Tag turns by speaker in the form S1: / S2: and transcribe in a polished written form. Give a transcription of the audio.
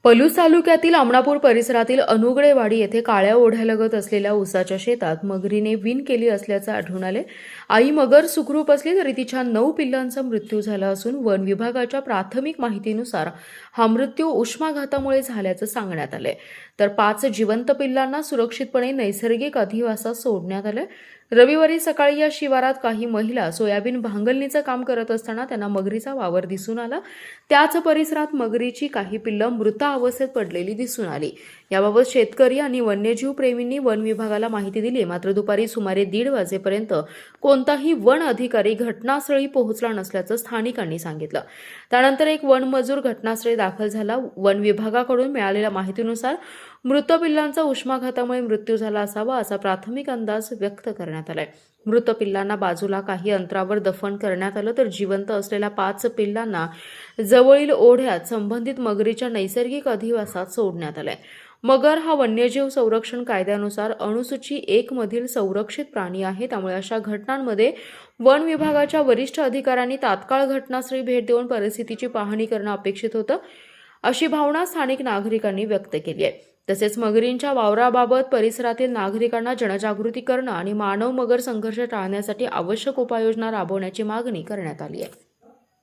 S1: पलूस तालुक्यातील आमणापूर परिसरातील अनुगडेवाडी येथे काळ्या ओढ्यालगत असलेल्या ऊसाच्या शेतात मगरीने विण केली असल्याचं आढळून आले। आई मगर सुखरूप असली तरी तिच्या 9 पिल्लांचा मृत्यू झाला असून वन विभागाच्या प्राथमिक माहितीनुसार हा मृत्यू उष्माघातामुळे झाल्याचं सांगण्यात आले। तर 5 जिवंत पिल्लांना सुरक्षितपणे नैसर्गिक अधिवासात सोडण्यात आले। रविवारी सकाळी या शिवारात काही महिला सोयाबीन भांगलणीचं काम करत असताना त्यांना मगरीचा वावर दिसून आला। त्याच परिसरात मगरीची काही पिल्लं मृत अवस्थेत पडलेली दिसून आली। याबाबत शेतकरी आणि वन्यजीव प्रेमींनी वन विभागाला माहिती दिली, मात्र दुपारी सुमारे 1:30 वाजेपर्यंत कोणताही वन अधिकारी घटनास्थळी पोहोचला नसल्याचं स्थानिकांनी सांगितलं। त्यानंतर एक वन मजूर घटनास्थळी दाखल झाला। वन विभागाकडून मिळालेल्या माहितीनुसार मृत पिल्लांचा उष्माघातामुळे मृत्यू झाला असावा असा प्राथमिक अंदाज व्यक्त करण्यात आलाय। मृत पिल्लांना बाजूला काही अंतरावर दफन करण्यात आलं, तर जिवंत असलेल्या 5 पिल्लांना जवळील ओढ्यात संबंधित मगरीच्या नैसर्गिक अधिवासात सोडण्यात आलंय। मगर हा वन्यजीव संरक्षण कायद्यानुसार अनुसूची 1 मधील संरक्षित प्राणी आहे। त्यामुळे अशा घटनांमध्ये वन विभागाच्या वरिष्ठ अधिकाऱ्यांनी तात्काळ घटनास्थळी भेट देऊन परिस्थितीची पाहणी करणं अपेक्षित होतं, अशी भावना स्थानिक नागरिकांनी व्यक्त केली आहे। तसेच मगरींच्या वावराबाबत परिसरातील नागरिकांना जनजागृती करणं आणि मानव मगर संघर्ष टाळण्यासाठी आवश्यक उपाययोजना राबवण्याची मागणी करण्यात आली आहे।